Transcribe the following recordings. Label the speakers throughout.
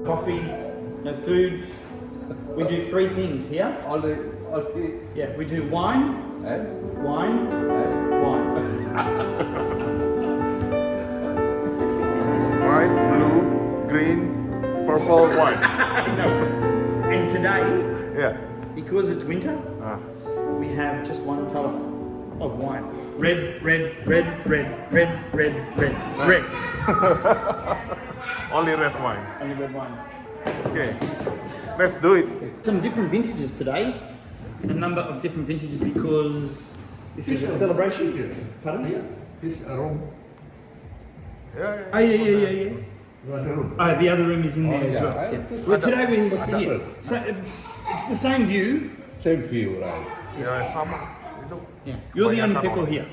Speaker 1: coffee, no food. We do three things here.
Speaker 2: All the
Speaker 1: Yeah, we do wine,
Speaker 2: and
Speaker 1: wine, wine.
Speaker 3: White, blue, green, purple, white.
Speaker 1: No. And today,
Speaker 3: Yeah.
Speaker 1: because it's winter, we have just one colour of wine. Red, red, red, red, red, red, red, red.
Speaker 3: Only red wine.
Speaker 1: Only red wines.
Speaker 3: Okay. Let's do it.
Speaker 1: Some different vintages today. A number of different vintages because this is a celebration. Pardon?
Speaker 2: this room.
Speaker 3: Yeah.
Speaker 1: Oh yeah.
Speaker 2: Another room.
Speaker 1: Oh, the other room is in there
Speaker 2: Oh,
Speaker 1: as
Speaker 2: yeah.
Speaker 1: well.
Speaker 2: I-
Speaker 1: Yeah. Well, today we're here. So it's the same view.
Speaker 2: Same view, right?
Speaker 3: Ya sama. Itu.
Speaker 1: Yeah. You're the only
Speaker 3: Banyak
Speaker 1: people
Speaker 3: orang.
Speaker 1: here.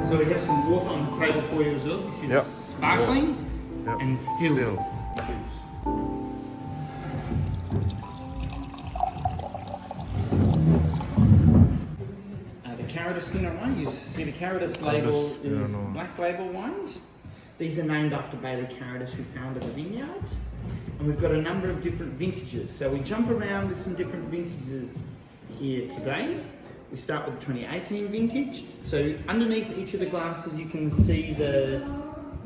Speaker 1: So we have some water on the table for you as well. This is
Speaker 3: Yep.
Speaker 1: sparkling
Speaker 3: Yep.
Speaker 1: and still. The Carrodus Pinot wine, you see the Carrodus label
Speaker 3: Carrodus, yeah,
Speaker 1: is
Speaker 3: no.
Speaker 1: black label wines. These are named after Bailey Carrodus, who founded the vineyard. And we've got a number of different vintages. So we jump around with some different vintages here today. We start with the 2018 vintage. So underneath each of the glasses, you can see the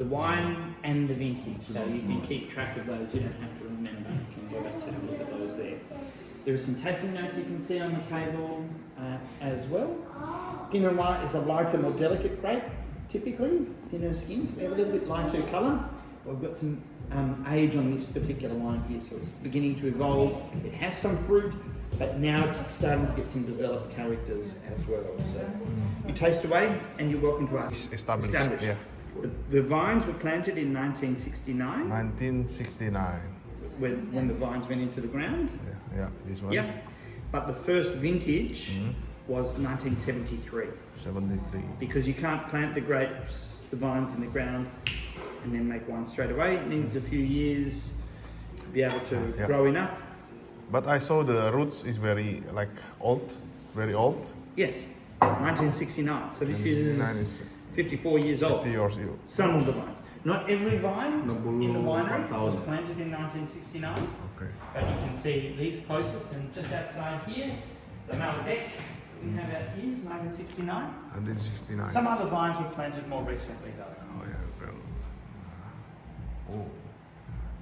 Speaker 1: wine and the vintage. So you can keep track of those. You don't have to remember. You can go back to have a look at those there. There are some tasting notes you can see on the table as well. Pinot Noir is a lighter, more delicate grape, typically, thinner skins. We have a little bit lighter colour. We've got some age on this particular wine here, so it's beginning to evolve. It has some fruit, but now it's starting to get some developed characters as well. So you taste away, and you're welcome to ask.
Speaker 3: Established. Yeah.
Speaker 1: The vines were planted in 1969,
Speaker 3: 1969.
Speaker 1: when the vines went into the ground.
Speaker 3: Yeah. This one.
Speaker 1: Yeah, but the first vintage was 1973
Speaker 3: 73.
Speaker 1: because you can't plant the grapes, the vines in the ground, and then make wine straight away. It needs a few years to be able to
Speaker 3: Yeah.
Speaker 1: grow enough.
Speaker 3: But I saw the roots is very old, very old.
Speaker 1: Yes, 1969. So this is
Speaker 3: 1969 is
Speaker 1: 54 years old.
Speaker 3: 50 years old.
Speaker 1: Some of the vines. Not every vine in the winery was
Speaker 2: 1000.
Speaker 1: planted in 1969.
Speaker 3: Okay.
Speaker 1: But you can see these closest, and just outside here, the Malbec we have out here is 1969.
Speaker 3: 1969.
Speaker 1: Some other vines were planted more recently though.
Speaker 3: Oh yeah, well. Oh,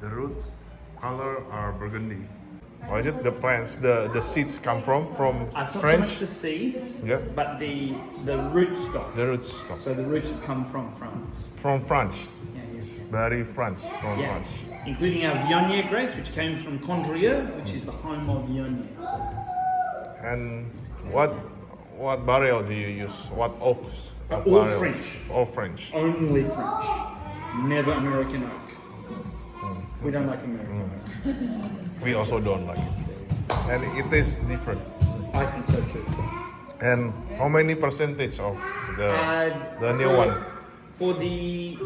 Speaker 3: the root color are burgundy. Or is it the plants? The seeds come from
Speaker 1: It's not so
Speaker 3: French?
Speaker 1: much the seeds,
Speaker 3: Yeah.
Speaker 1: but the root stock.
Speaker 3: The roots stuff.
Speaker 1: So the roots have come from France.
Speaker 3: From France.
Speaker 1: Yeah.
Speaker 3: Very French. From
Speaker 1: Yeah.
Speaker 3: France.
Speaker 1: Including our Viognier grapes, which came from Condrieu, which is the home of Viognier. So
Speaker 3: And what barrel do you use? What oaks? What
Speaker 1: all
Speaker 3: barrels?
Speaker 1: French.
Speaker 3: All French.
Speaker 1: only French, never American oak. We don't like American oak.
Speaker 3: We also don't like it. And it tastes different.
Speaker 1: I think so too.
Speaker 3: And how many percentage of the new one?
Speaker 1: For the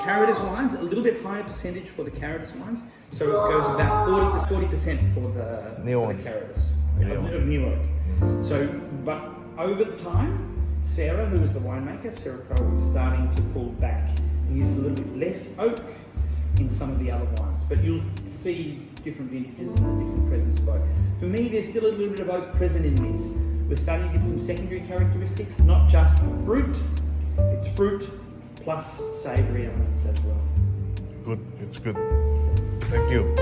Speaker 1: Carrodus wines, a little bit higher percentage for the Carrodus wines. So it goes about 40% for the
Speaker 3: New
Speaker 1: for
Speaker 3: one.
Speaker 1: the Carrodus,
Speaker 3: New one.
Speaker 1: of New Oak. So, but over the time, Sarah, who was the winemaker, Sarah Crowe, is starting to pull back and use a little bit less oak in some of the other wines. But you'll see different vintages and a different presence of oak. For me, there's still a little bit of oak present in this. We're starting to get some secondary characteristics, not just fruit. It's fruit plus savoury elements as well.
Speaker 3: Good. It's good. Thank you.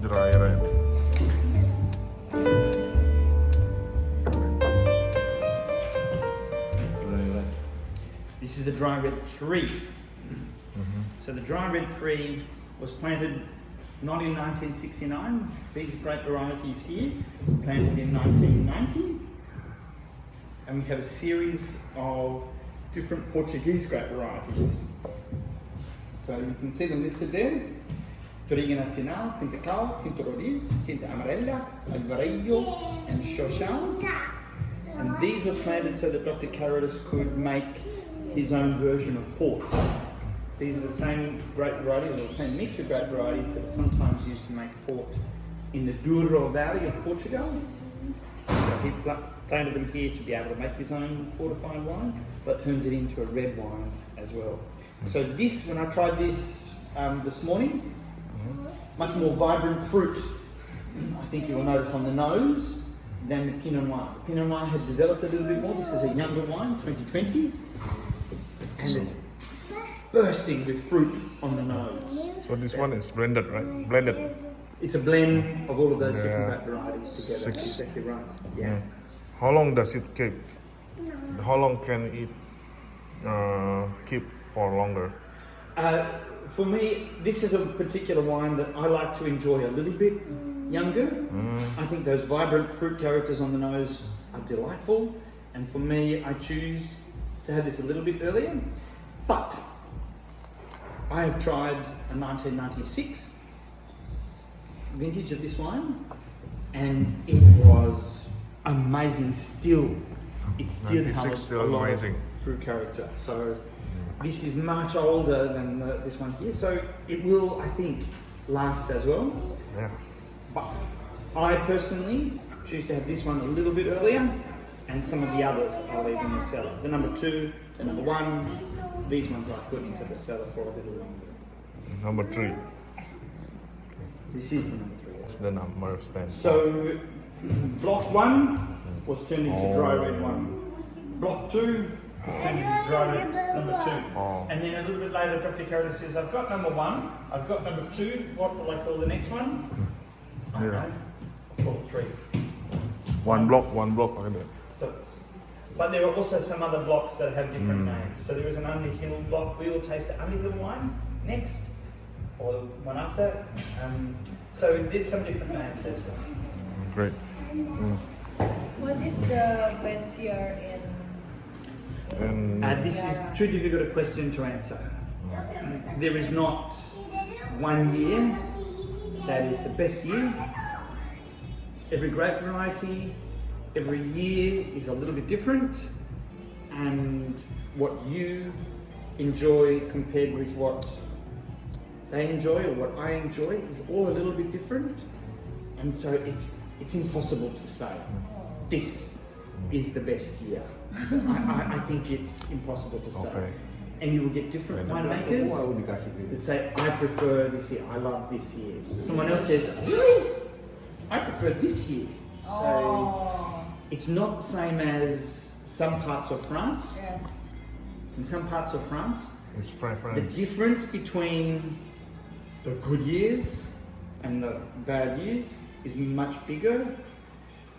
Speaker 3: Dry red.
Speaker 1: the dry red 3. So the dry red 3 was planted not in 1969. These grape varieties here planted in 1990. And we have a series of different Portuguese grape varieties. So you can see them listed there. Toriga Nacional, Tinta Cal, Tinta Roriz, Tinta Amarela, Alvarillo, and Xoxão. And these were planted so that Dr. Carrodus could make his own version of port. These are the same grape varieties, or the same mix of grape varieties that are sometimes used to make port in the Douro Valley of Portugal. So he planted them here to be able to make his own fortified wine, but turns it into a red wine as well. So this, when I tried this this morning, much more vibrant fruit, I think you will notice on the nose, than the Pinot Noir. The Pinot Noir had developed a little bit more. This is a younger wine, 2020, and it's bursting with fruit on the nose.
Speaker 3: So this one is blended, right? Blended.
Speaker 1: It's a blend of all of those different
Speaker 3: Yeah.
Speaker 1: grape varieties together.
Speaker 3: Six.
Speaker 1: Exactly right. Yeah.
Speaker 3: How long does it keep? How long can it keep for longer?
Speaker 1: For me, this is a particular wine that I like to enjoy a little bit younger. I think those vibrant fruit characters on the nose are delightful, and for me, I choose to have this a little bit earlier. But I have tried a 1996 vintage of this wine, and it was amazing still. It still
Speaker 3: 96
Speaker 1: has
Speaker 3: still
Speaker 1: a lot
Speaker 3: amazing.
Speaker 1: of fruit character. So this is much older than this one here, so it will, I think, last as well.
Speaker 3: Yeah.
Speaker 1: But I personally choose to have this one a little bit earlier, and some of the others I'll leave in the cellar. The number 2, the number 1, these ones I put into the cellar for a little longer.
Speaker 3: Number 3.
Speaker 1: This is the number 3.
Speaker 3: That's the number stand.
Speaker 1: So block 1 was turned into dry red 1. Block 2 was turned into dry red number 2.
Speaker 3: Oh.
Speaker 1: And then a little bit later, Dr. Carrodus says, I've got number 1, I've got number 2, what will I call the next one? I don't
Speaker 3: Yeah.
Speaker 1: know. I'll call it 3.
Speaker 3: One block like that.
Speaker 1: So, but there are also some other blocks that have different names. So there is an Underhill block. We will taste the Underhill wine next, or one after. So there's some different names as well.
Speaker 3: Great.
Speaker 4: What is the best year in
Speaker 3: And
Speaker 1: This is too difficult a question to answer. There is not one year that is the best year. Every grape variety, every year is a little bit different, and what you enjoy compared with what they enjoy or what I enjoy is all a little bit different, and so it's impossible to say this is the best year. I think it's impossible to say.
Speaker 3: Okay.
Speaker 1: And you will get different winemakers that say, I prefer this year, I love this year. Someone else says, really? I prefer this year. So it's not the same as some parts of France.
Speaker 4: Yes.
Speaker 1: In some parts of France,
Speaker 3: it's
Speaker 1: the
Speaker 3: preference.
Speaker 1: difference between the good years and the bad years is much bigger.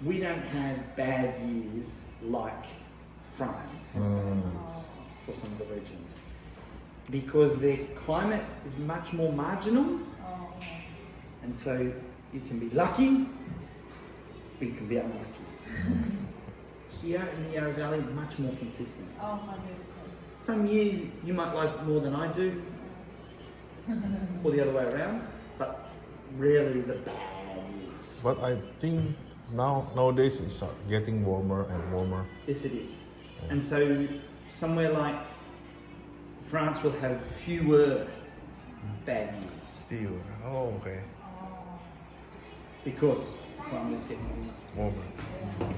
Speaker 1: We don't have bad years like France has bad years for some of the regions, because their climate is much more marginal, and so you can be lucky or you can be unlucky. Here in the Yarra Valley, much more consistent. Some years you might like more than I do, or the other way around, but rarely the bad years.
Speaker 3: But I think nowadays it's getting warmer and warmer.
Speaker 1: Yes, it is. And so somewhere like France will have fewer bad years
Speaker 3: Still. Oh, okay.
Speaker 1: because climate is getting warmer.
Speaker 3: Warmer.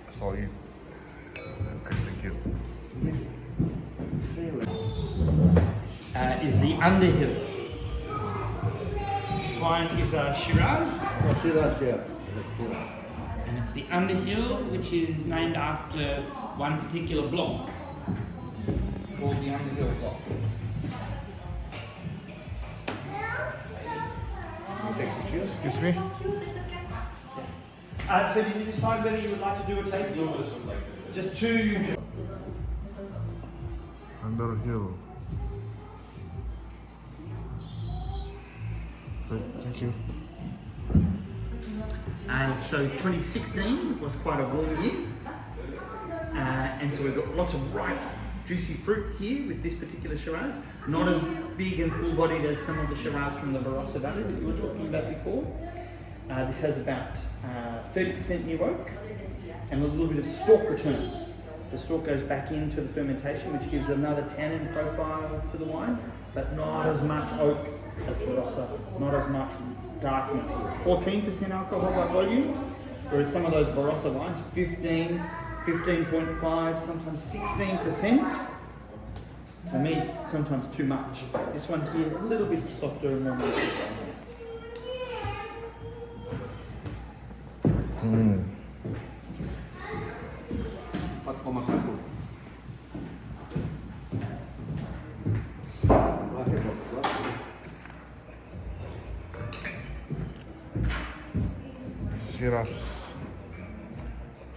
Speaker 3: So it's okay. Thank you.
Speaker 1: Is the Underhill. This wine is a Shiraz,
Speaker 2: Shiraz, yeah.
Speaker 1: and it's the Underhill, which is named after one particular block called the Underhill block.
Speaker 2: Take pictures.
Speaker 3: Excuse me.
Speaker 1: So did you decide whether you would like to do a tasting? Just two.
Speaker 3: Underhill. Great, thank you.
Speaker 1: So 2016 was quite a warm year, and so we've got lots of ripe, juicy fruit here with this particular Shiraz. Not as big and full-bodied as some of the Shiraz from the Barossa Valley that you were talking about before. This has about 30% new oak and a little bit of stalk return. The stalk goes back into the fermentation, which gives another tannin profile to the wine, but not as much oak as Barossa, not as much darkness here. 14% alcohol by volume, whereas some of those Barossa wines, 15, 15.5, sometimes 16%. For me, sometimes too much. This one here, a little bit softer and more milky.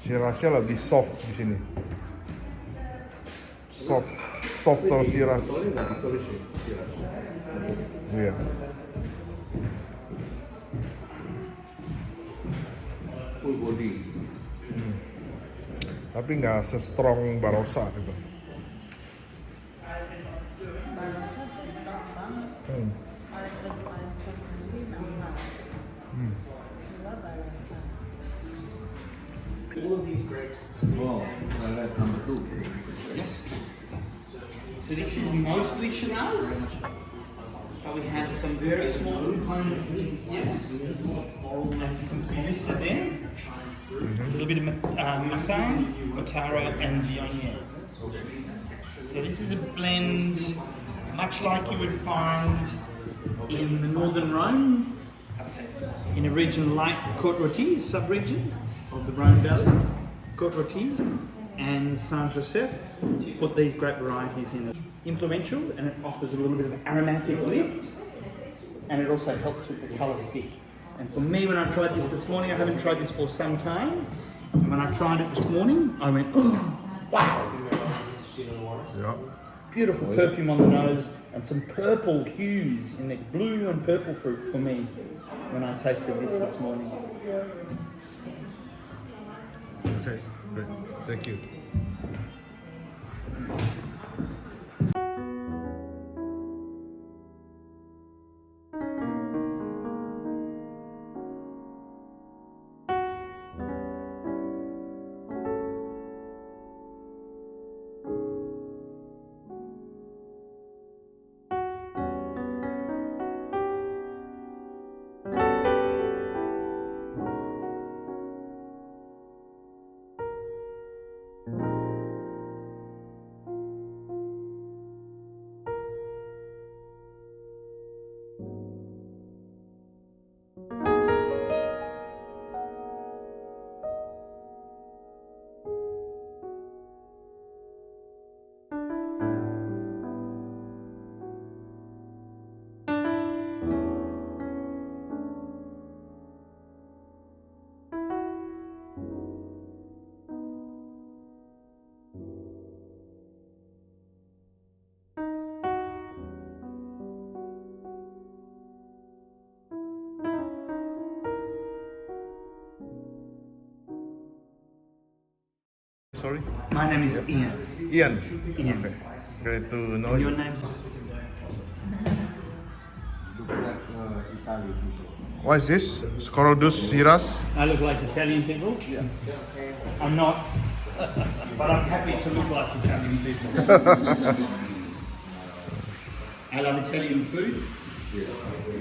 Speaker 3: Shiraznya lebih soft di sini. Softer Shiraz. Iya.
Speaker 2: Full body.
Speaker 3: Tapi nggak se-strong Barossa gitu.
Speaker 1: All of these grapes.
Speaker 2: Oh, number 2.
Speaker 1: Yes. So this is mostly Shiraz, but we have some very small components in here. As you can see listed there. A little bit of Massan, Otaro, and Viognier. So this is a blend, much like you would find in the northern Rhone, in a region like Côte-Rôtie, sub-region of the Rhone Valley, Côte-Rôtie and Saint-Joseph. Put these grape varieties in it. Influential, and it offers a little bit of aromatic lift, and it also helps with the colour stick. And for me, when I tried this morning, I haven't tried this for some time, and when I tried it this morning, I went, oh, wow!
Speaker 3: Yeah.
Speaker 1: Beautiful perfume on the nose, and some purple hues in the blue and purple fruit for me when I tasted this morning.
Speaker 3: Okay, great. Thank you. Sorry?
Speaker 1: My name is Ian.
Speaker 3: Ian.
Speaker 1: Ian.
Speaker 3: Okay. Great to know
Speaker 1: Your
Speaker 3: you.
Speaker 1: name?
Speaker 2: Look like Italian people.
Speaker 3: What is this? Carrodus Shiraz?
Speaker 1: I look like Italian people?
Speaker 2: Yeah.
Speaker 1: I'm not, but I'm happy to look like Italian people. I love Italian food,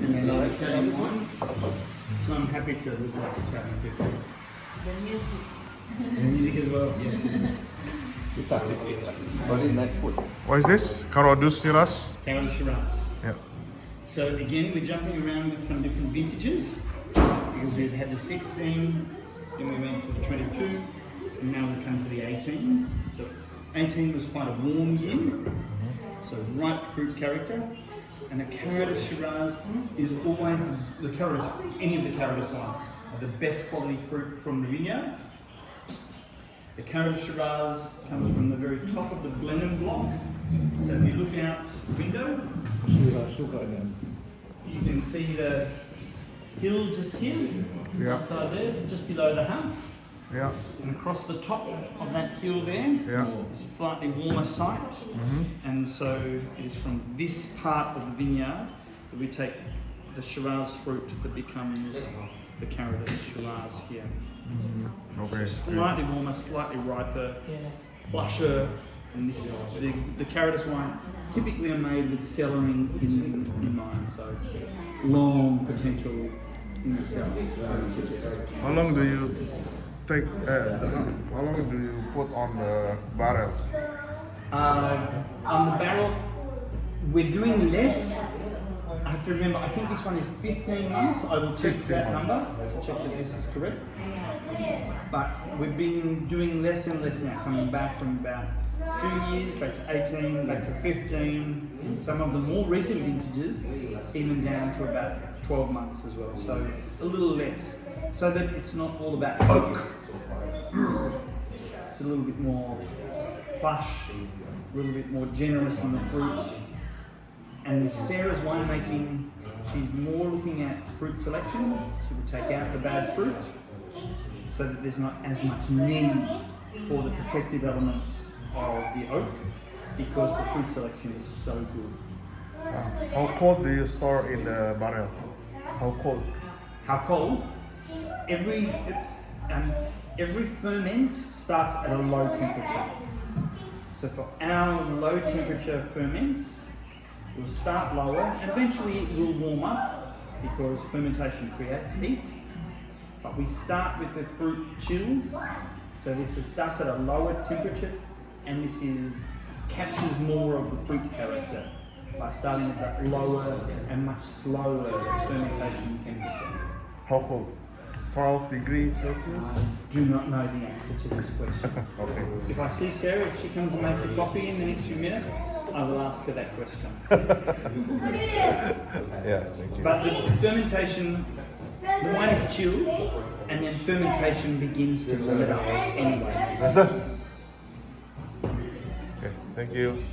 Speaker 1: and I love Italian wines, so I'm happy to look like Italian people.
Speaker 4: The music.
Speaker 1: And music as well, yes.
Speaker 2: Very nice food.
Speaker 3: What is this? Carrodus Shiraz?
Speaker 1: Carrodus Shiraz.
Speaker 3: Yeah.
Speaker 1: So again, we're jumping around with some different vintages, because we've had the 16, then we went to the 22, and now we come to the 18. So 18 was quite a warm year, so ripe fruit character, and the Carrodus Shiraz is always the Carrodus, any of the Carrodus wines are the best quality fruit from the vineyard. The Carrodus Shiraz comes from the very top of the Blenheim block. So if you look out the window, you can see the hill just here,
Speaker 3: Yeah.
Speaker 1: outside there, just below the house.
Speaker 3: Yeah.
Speaker 1: And across the top of that hill there,
Speaker 3: Yeah.
Speaker 1: it's a slightly warmer site. And so it is from this part of the vineyard that we take the Shiraz fruit that becomes the Carrodus Shiraz here.
Speaker 3: Okay.
Speaker 1: Slightly warmer, slightly riper, flusher, and the Carrodus wine typically are made with cellaring in mind, so long potential in the cellar.
Speaker 3: How long do you take? How long do you put on the barrel?
Speaker 1: On the barrel, we're doing less. I have to remember, I think this one is 15 months. I will check that number to check that this is correct. But we've been doing less and less now, coming back from about 2 years, back to 18, back to 15, and some of the more recent vintages even down to about 12 months as well. So a little less, so that it's not all about oak. It's a little bit more plush, a little bit more generous in the fruit. And with Sarah's winemaking, she's more looking at fruit selection. She will take out the bad fruit so that there's not as much need for the protective elements of the oak because the fruit selection is so good.
Speaker 3: How cold do you store in the barrel? How cold?
Speaker 1: How cold? Every ferment starts at a low temperature. So for our low temperature ferments, we'll start lower and eventually it will warm up because fermentation creates heat. But we start with the fruit chilled. So this starts at a lower temperature and this captures more of the fruit character by starting at that lower and much slower fermentation temperature.
Speaker 3: How cold? 12 degrees Celsius?
Speaker 1: I do not know the answer to this question.
Speaker 3: Okay.
Speaker 1: If I see Sarah, if she comes and makes a coffee in the next few minutes, I will ask her that question.
Speaker 3: Yeah, thank you.
Speaker 1: But the fermentation, the wine is chilled, and then fermentation begins to let up anyway.
Speaker 3: That's it? Okay, thank you.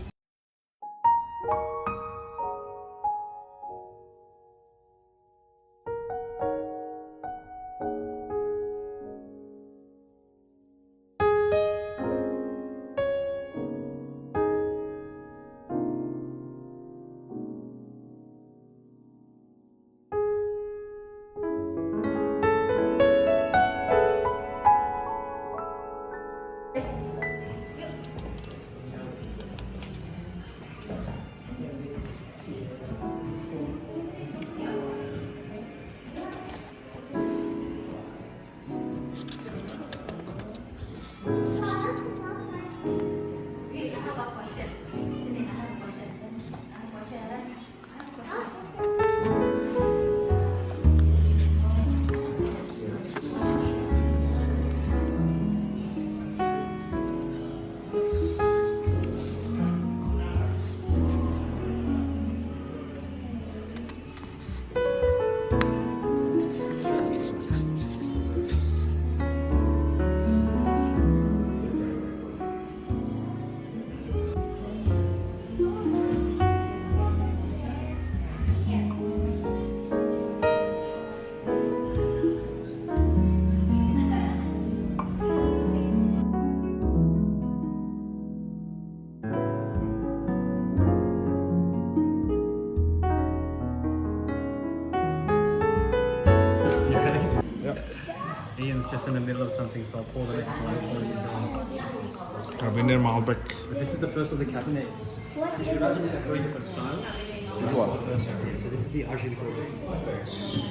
Speaker 5: Ian's just in the middle of something, so I'll pour the next one for you guys.
Speaker 3: Carbenet Malbec.
Speaker 5: But this is the first of the cabinets. The Shiraz have got 3 different styles. This is the first one. So this is the Aguncourt. So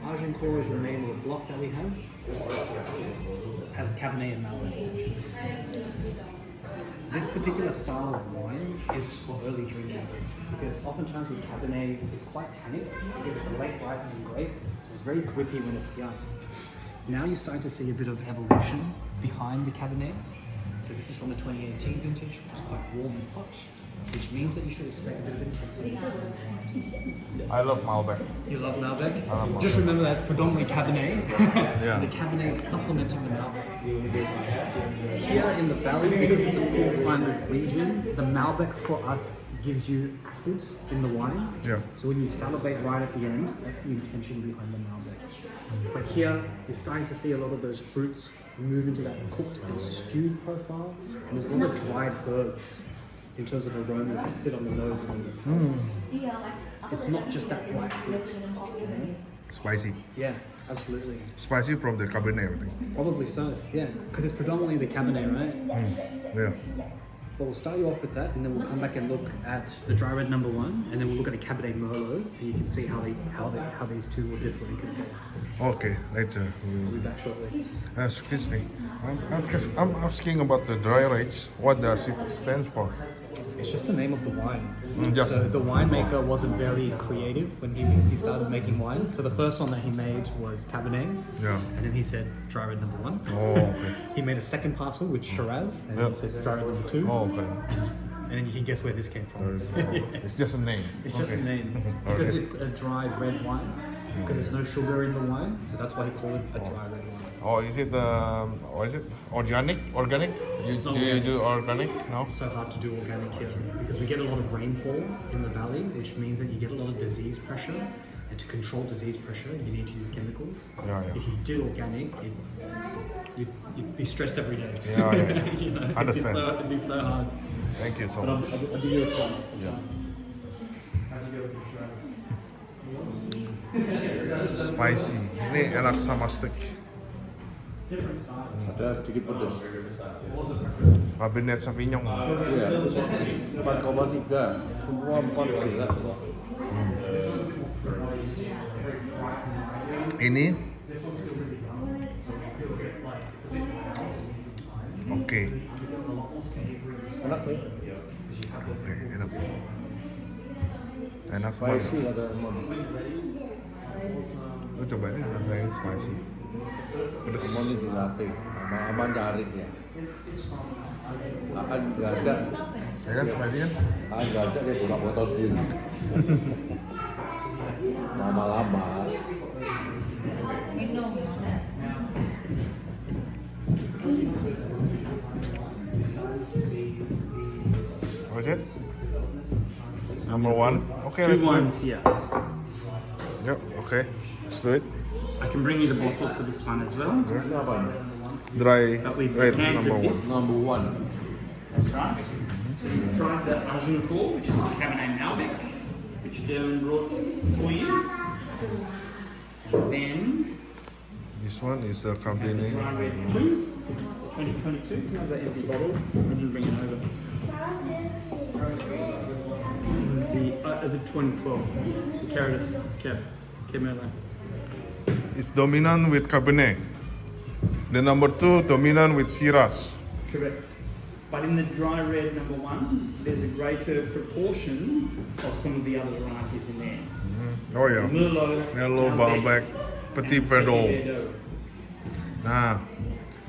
Speaker 5: Aguncourt is the name of the block that we have. It has Cabernet and Malbec essentially. This particular style of wine is for early drinking because oftentimes with Cabernet it's quite tannic because it's a late ripening grape, so it's very grippy when it's young. Now you're starting to see a bit of evolution behind the Cabernet. So this is from the 2018 vintage, which is quite warm and hot. which means that you should expect a bit of intensity.
Speaker 3: I love Malbec.
Speaker 5: You love Malbec?
Speaker 3: I love Malbec.
Speaker 5: Just remember that it's predominantly Cabernet.
Speaker 3: Yeah.
Speaker 5: And the Cabernet is supplementing the Malbec. Here in the valley, because it's a cool climate region, the Malbec for us gives you acid in the wine.
Speaker 3: Yeah.
Speaker 5: So when you salivate right at the end, that's the intention behind the Malbec. But here, you're starting to see a lot of those fruits move into that cooked and stewed profile, and there's a lot of dried herbs in terms of aromas that sit on the nose and on the palate. It's not just that white fruit.
Speaker 3: Spicy.
Speaker 5: Yeah, absolutely.
Speaker 3: Spicy from the Cabernet, I think.
Speaker 5: Probably so, yeah. Because it's predominantly the Cabernet, right?
Speaker 3: Yeah.
Speaker 5: But we'll start you off with that, and then we'll come back and look at the dry red number 1, and then we'll look at a Cabernet Merlot, and you can see how these two will differ and compare.
Speaker 3: Okay, later.
Speaker 5: We'll be back shortly.
Speaker 3: Excuse me. I'm asking about the dry age. What does it stand for?
Speaker 5: It's just the name of the wine.
Speaker 3: Yes.
Speaker 5: So the winemaker wasn't very creative when he started making wines. So the first one that he made was Cabernet.
Speaker 3: Yeah.
Speaker 5: And then he said dry red number 1.
Speaker 3: Oh, okay.
Speaker 5: He made a second parcel with Shiraz, and
Speaker 3: Yeah.
Speaker 5: he said dry red number 2.
Speaker 3: Oh, okay.
Speaker 5: And then you can guess where this came from.
Speaker 3: It's just a name.
Speaker 5: It's just
Speaker 3: Okay.
Speaker 5: a name. Because
Speaker 3: Okay.
Speaker 5: it's a dry red wine. Because there's no sugar in the wine. So that's why he called it a dry red wine.
Speaker 3: Oh, is it organic? Organic?
Speaker 5: not
Speaker 3: Do you
Speaker 5: organic.
Speaker 3: do organic? No.
Speaker 5: It's so hard to do organic here because we get a lot of rainfall in the valley, which means that you get a lot of disease pressure. And to control disease pressure, you need to use chemicals.
Speaker 3: Yeah, yeah.
Speaker 5: If you did organic, you'd be stressed every day.
Speaker 3: Yeah, yeah.
Speaker 5: You know,
Speaker 3: Understand.
Speaker 5: It'd be so hard.
Speaker 3: Thank you so
Speaker 5: But
Speaker 3: much.
Speaker 5: I'll give you a try.
Speaker 3: Yeah.
Speaker 5: How'd you go with your Shiraz?
Speaker 3: Spicy. Ini enak sama steak.
Speaker 5: Different style.
Speaker 2: Ada sedikit pedas.
Speaker 3: Cabernet Sauvignon.
Speaker 2: Iya, 4,3. Semua 4 jelas kok.
Speaker 3: Ini.
Speaker 5: This one's still really young, so it's still a bit like it's a bit loud. It needs some time.
Speaker 3: Oke.
Speaker 5: You get a lot more savory and
Speaker 2: Enak
Speaker 5: spicy
Speaker 2: nih.
Speaker 5: because you have those
Speaker 3: Oke, enak. Enak
Speaker 2: Spicy
Speaker 3: banget.
Speaker 2: ada emang.
Speaker 3: Lu cobain rasanya spicy. Pedas.
Speaker 2: Semua ini di latte. Sama cari ya. Akan nggak ada.
Speaker 3: Ya kan spicy kan?
Speaker 2: Nggak ada dia buka botol sendiri. Lama-lama.
Speaker 3: What is it? Number 1. Okay,
Speaker 1: Two
Speaker 3: let's do
Speaker 1: wines
Speaker 3: it.
Speaker 1: here.
Speaker 3: Yep, okay. Let's do it.
Speaker 1: I can bring you the bottle for this one as well.
Speaker 2: Ini apa nih?
Speaker 3: Dry
Speaker 1: But we've
Speaker 3: red
Speaker 1: decanted
Speaker 3: number 1.
Speaker 1: this.
Speaker 2: Number 1.
Speaker 1: That's right. So you try the Aguncourt, which is the Cabernet Malbec, which Darren brought for you. And then
Speaker 3: This one is a Cabernet.
Speaker 1: dry red 2, 2022. Can I have that empty bottle? I didn't bring it over. The 2012, the Carrodus Merlot.
Speaker 3: It's dominant with Cabernet. The number 2 dominant with Shiraz.
Speaker 1: Correct. But in the dry red number 1, there's a greater proportion of some of the other varieties in there.
Speaker 3: Oh yeah.
Speaker 1: Merlot,
Speaker 3: Merlot, Malbec, Petit Verdot. Nah,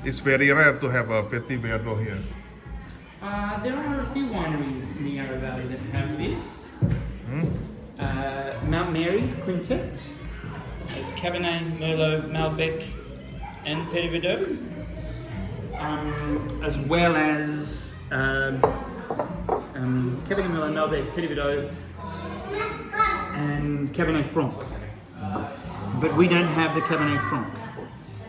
Speaker 3: it's very rare to have a Petit Verdot here.
Speaker 1: There are a few wineries in the Yarra Valley that have this. Mount Mary Quintet has Cabernet, Merlot, Malbec, and Petit Verdot, as well as Cabernet, Merlot, Malbec, Petit Verdot, and Cabernet Franc. But we don't have the Cabernet Franc.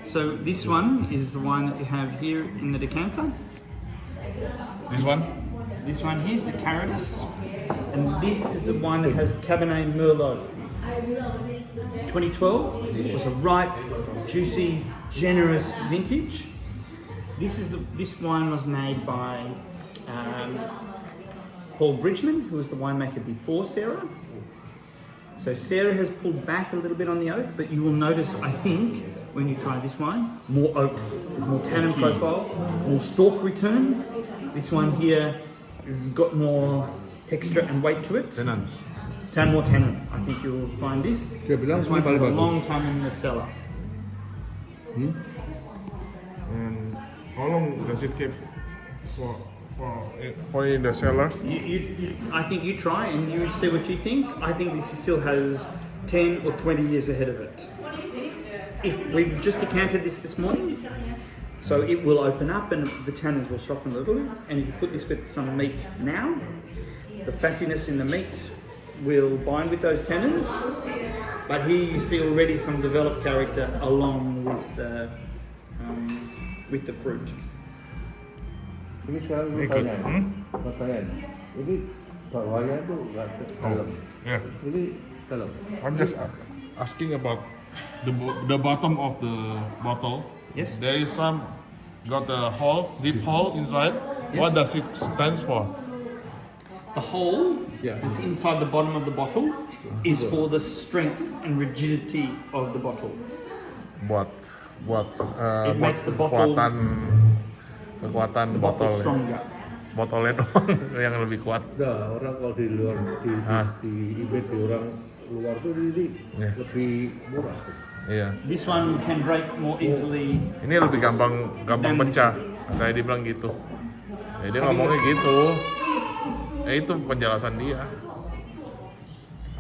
Speaker 1: So this one is the wine that you have here in the decanter.
Speaker 3: This one?
Speaker 1: This one here is the Carrodus, and this is the wine that has Cabernet Merlot. 2012 was a ripe, juicy, generous vintage. This wine was made by Paul Bridgman, who was the winemaker before Sarah. So Sarah has pulled back a little bit on the oak, but you will notice, I think, when you try this wine, more oak. There's more tannin profile, more stalk return. This one here has got more texture and weight to it.
Speaker 3: Tenant.
Speaker 1: More tannin. I think you'll find this.
Speaker 2: Dia bilang
Speaker 1: This one
Speaker 2: ini
Speaker 1: has
Speaker 2: paling
Speaker 1: a
Speaker 2: bagus.
Speaker 1: long time in the cellar.
Speaker 3: And how long does it keep for for in the cellar.
Speaker 1: I think you try and you see what you think. I think this still has 10 or 20 years ahead of it. If we just decanted this morning, so it will open up and the tannins will soften a little. And if you put this with some meat now, the fattiness in the meat will bind with those tannins. But here you see already some developed character along with the fruit.
Speaker 2: Ini sekarang lu
Speaker 3: Ikut.
Speaker 2: tanya, pertanyaan. Ini bawahnya tuh nggak dalam.
Speaker 3: Yeah.
Speaker 2: Ini dalam.
Speaker 3: I'm just asking about the bottom of the bottle.
Speaker 1: Yes.
Speaker 3: There is some got a hole, deep hole inside.
Speaker 1: Yes.
Speaker 3: What does it stand for?
Speaker 1: The hole
Speaker 2: Yeah.
Speaker 1: that's inside the bottom of the bottle is for the strength and rigidity of the bottle.
Speaker 3: Buat
Speaker 1: It makes the bottle-
Speaker 3: kekuatan
Speaker 1: The bottle
Speaker 3: botol.
Speaker 1: stronger.
Speaker 3: Botolnya doang yang lebih kuat.
Speaker 2: Nah, orang kalau di luar di image di orang luar tuh ini
Speaker 3: Yeah.
Speaker 2: lebih murah.
Speaker 3: Iya.
Speaker 1: This one can break more easily.
Speaker 3: Ini lebih gampang
Speaker 1: Dan
Speaker 3: pecah. Kayak dia bilang gitu. Ya, dia ngomongnya gitu. Itu penjelasan dia.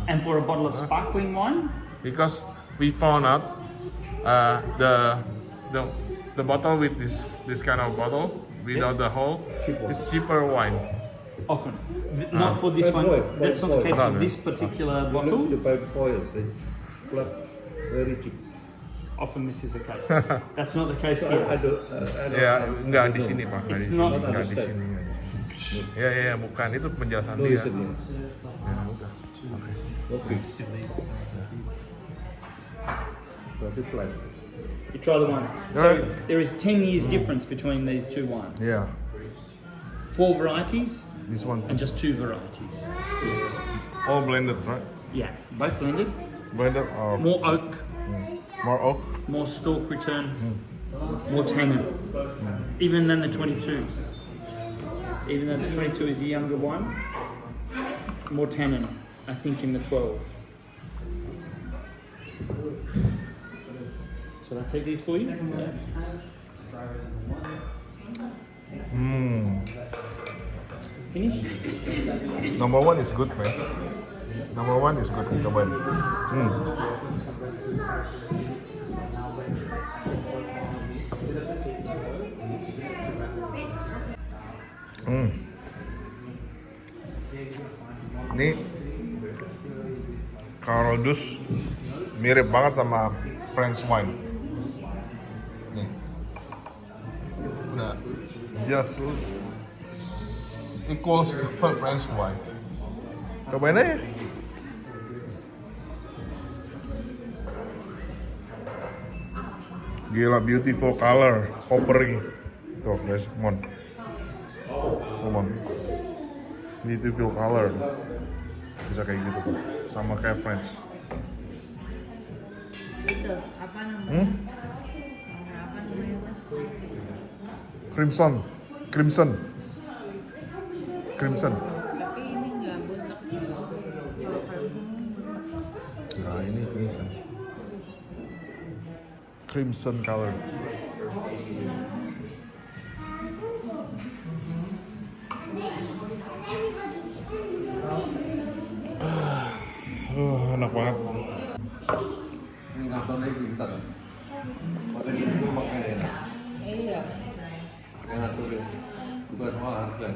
Speaker 1: And for a bottle of sparkling wine,
Speaker 3: Because we found out the bottle with this kind of bottle without the hole is cheaper wine.
Speaker 1: often. Not for this one.
Speaker 2: Foil,
Speaker 1: That's not the case
Speaker 3: foil.
Speaker 1: for this particular bottle.
Speaker 2: You buy foil, it's flat, very cheap.
Speaker 1: Often this is the case. That's not the case here.
Speaker 2: I don't
Speaker 3: Ya, enggak di sini Pak, enggak di
Speaker 1: It's
Speaker 3: sini,
Speaker 1: not
Speaker 3: enggak di
Speaker 2: understand.
Speaker 3: sini. Enggak di sini. Ya, bukan itu penjelasan
Speaker 2: No
Speaker 3: dia.
Speaker 2: reason.
Speaker 3: Ya, udah.
Speaker 2: Okay,
Speaker 5: Still these.
Speaker 2: berarti flat.
Speaker 1: You try the wines.
Speaker 3: Right.
Speaker 1: So there is 10 years difference between these two wines.
Speaker 3: Yeah,
Speaker 1: 4 varieties
Speaker 3: this one
Speaker 1: and just 2 varieties.
Speaker 3: all blended, right?
Speaker 1: Yeah, both blended.
Speaker 3: Blended or
Speaker 1: More oak,
Speaker 3: more oak.
Speaker 1: more stalk return, more tannin. Even than the 22. Even though the 22 is a younger one, more tannin, I think, in the 12. Should I take these for you? Yeah. Finish?
Speaker 3: Number one is good, man. Number one is good. Cobain. Ini Carrodus mirip banget sama French wine. Nih. Udah just equals to French wine. Cobain aja. Gila, beautiful color, coppery. Tuh guys, come on. Beautiful color. Bisa kayak gitu tuh, sama kayak French.
Speaker 4: Itu apa namanya? Apa namanya?
Speaker 3: Crimson.
Speaker 4: Tapi ini nggak buntek. Kalau crimson buntek.
Speaker 3: Nah ini crimson. Crimson color. Enak banget.
Speaker 2: Ini kantornya pintar. Pakai itu pakai enak.
Speaker 4: Iya.
Speaker 2: Yang ngatur bukan soal harga.